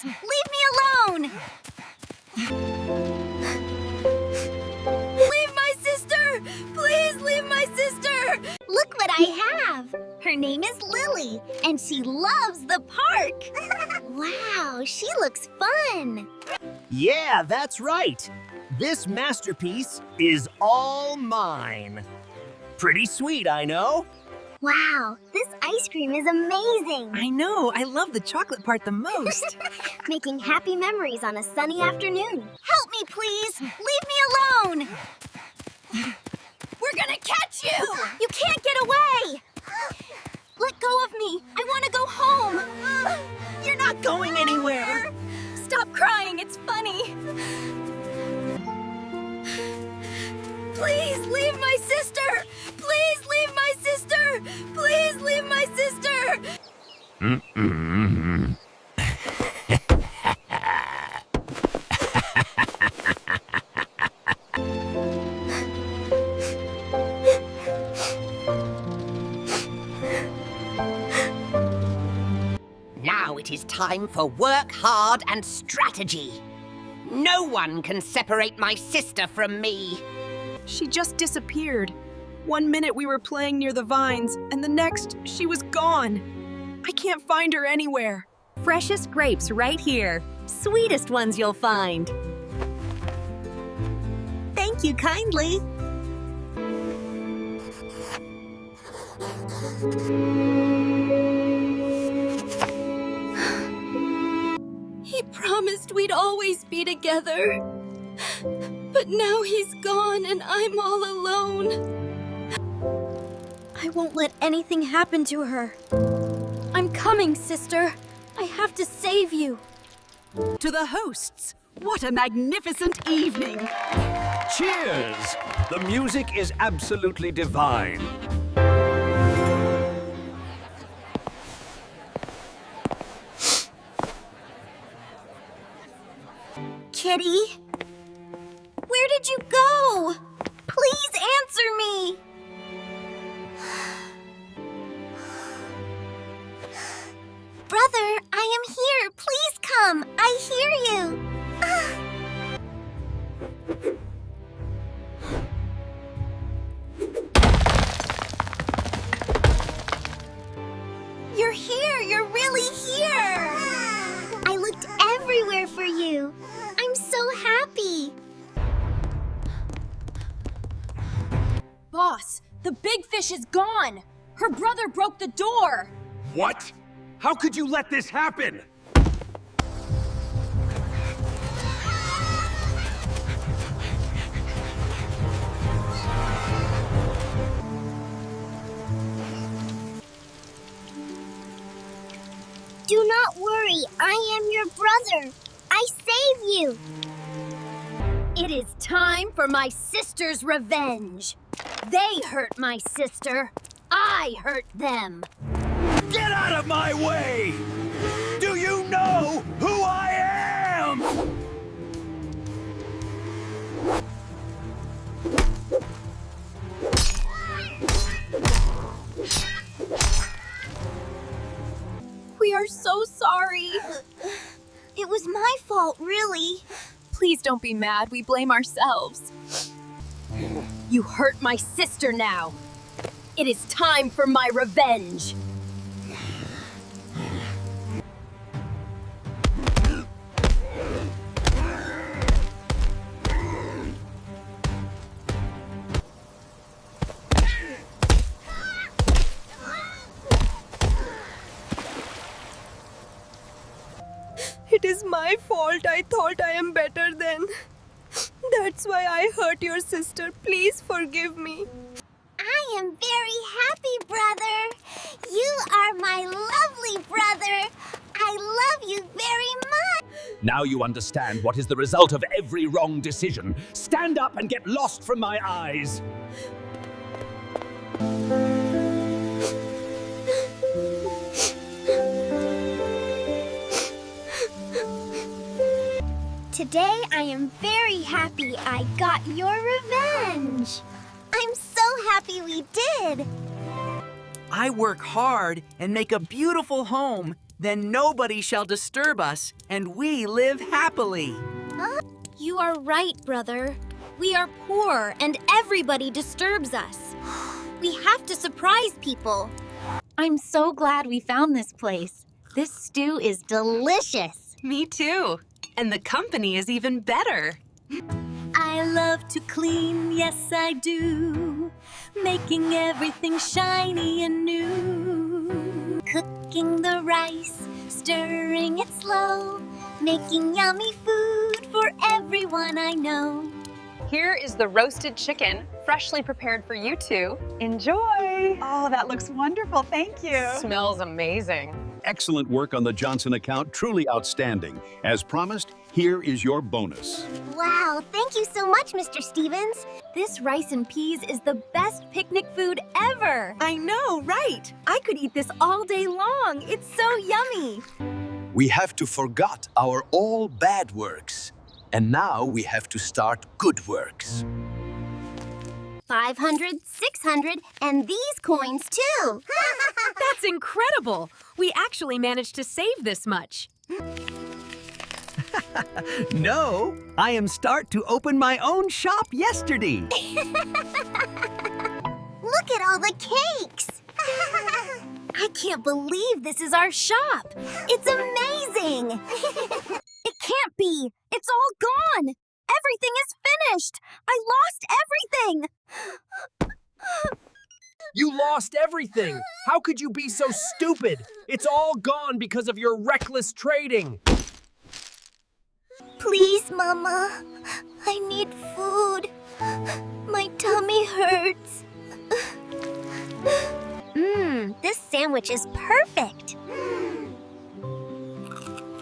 please, leave me alone! Leave my sister! Please leave my sister! Look what I have! Her name is Lily, and she loves the park! Wow, she looks fun! Yeah, that's right. This masterpiece is all mine. Pretty sweet, I know. Wow, this ice cream is amazing! I know, I love the chocolate part the most. Making happy memories on a sunny afternoon. Help me, please! Leave me alone! We're gonna catch you! You can't get away! Let go of me! I want to go home! You're not going anywhere. Stop crying, it's funny! Please leave my sister! Please leave my sister! Please leave my sister! Now it is time for work hard and strategy. No one can separate my sister from me. She just disappeared. 1 minute we were playing near the vines, and the next, she was gone. I can't find her anywhere. Freshest grapes right here. Sweetest ones you'll find. Thank you kindly. He promised we'd always be together. But now he's gone and I'm all alone. I won't let anything happen to her. I'm coming, sister. I have to save you. To the hosts, what a magnificent evening! Cheers! The music is absolutely divine. Kitty? Where did you go? Please answer me! Brother, I am here. Please come. I hear you. You're here. You're really here. I looked everywhere for you. I'm so happy. Boss, the big fish is gone. Her brother broke the door. What? How could you let this happen? Do not worry. I am your brother. I save you. It is time for my sister's revenge. They hurt my sister. I hurt them. Get out of my way! Do you know who I am? We are so sorry. It was my fault, really. Please don't be mad. We blame ourselves. You hurt my sister now. It is time for my revenge. It is my fault. I thought I am better then. That's why I hurt your sister. Please forgive me. I am very happy, brother. You are my lovely brother. I love you very much. Now you understand what is the result of every wrong decision. Stand up and get lost from my eyes. Today I am very happy I got your revenge. I'm so happy we did. I work hard and make a beautiful home Then nobody shall disturb us, and we live happily. You are right, brother. We are poor, and everybody disturbs us. We have to surprise people. I'm so glad we found this place. This stew is delicious. Me too. And the company is even better. I love to clean, yes I do. Making everything shiny and new. Cooking the rice, stirring it slow. Making yummy food for everyone I know. Here is the roasted chicken, freshly prepared for you two. Enjoy! Oh, that looks wonderful. Thank you. Smells amazing. Excellent work on the Johnson account, truly outstanding. As promised, here is your bonus. Wow, thank you so much, Mr. Stevens. This rice and peas is the best picnic food ever. I know, right? I could eat this all day long. It's so yummy. We have to forget our all bad works. And now we have to start good works. 500, 600, and these coins too. That's incredible! We actually managed to save this much. No, I am start to open my own shop yesterday. Look at all the cakes. I can't believe this is our shop. It's amazing. It can't be. It's all gone. Everything is finished. I lost everything. You lost everything! How could you be so stupid? It's all gone because of your reckless trading! Please, Mama. I need food. My tummy hurts. This sandwich is perfect.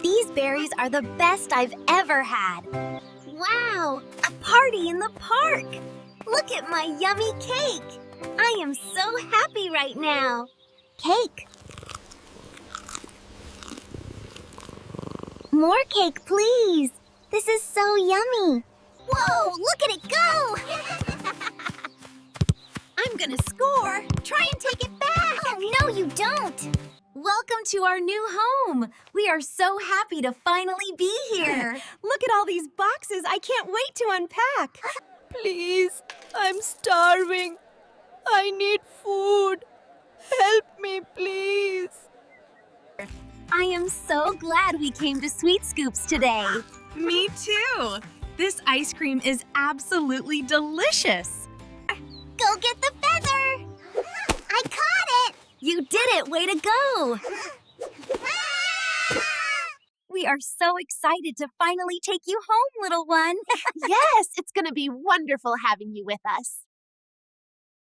These berries are the best I've ever had. Wow, a party in the park. Look at my yummy cake. I am so happy right now. Cake. More cake, please. This is so yummy. Whoa, look at it go. I'm gonna score. Try and take it back. Oh, no, you don't. Welcome to our new home. We are so happy to finally be here. Look at all these boxes. I can't wait to unpack. Please, I'm starving. I need food. Help me, please. I am so glad we came to Sweet Scoops today. Me too! This ice cream is absolutely delicious. Go get the feather. I caught it. You did it. Way to go. We are so excited to finally take you home, little one. Yes, it's going to be wonderful having you with us.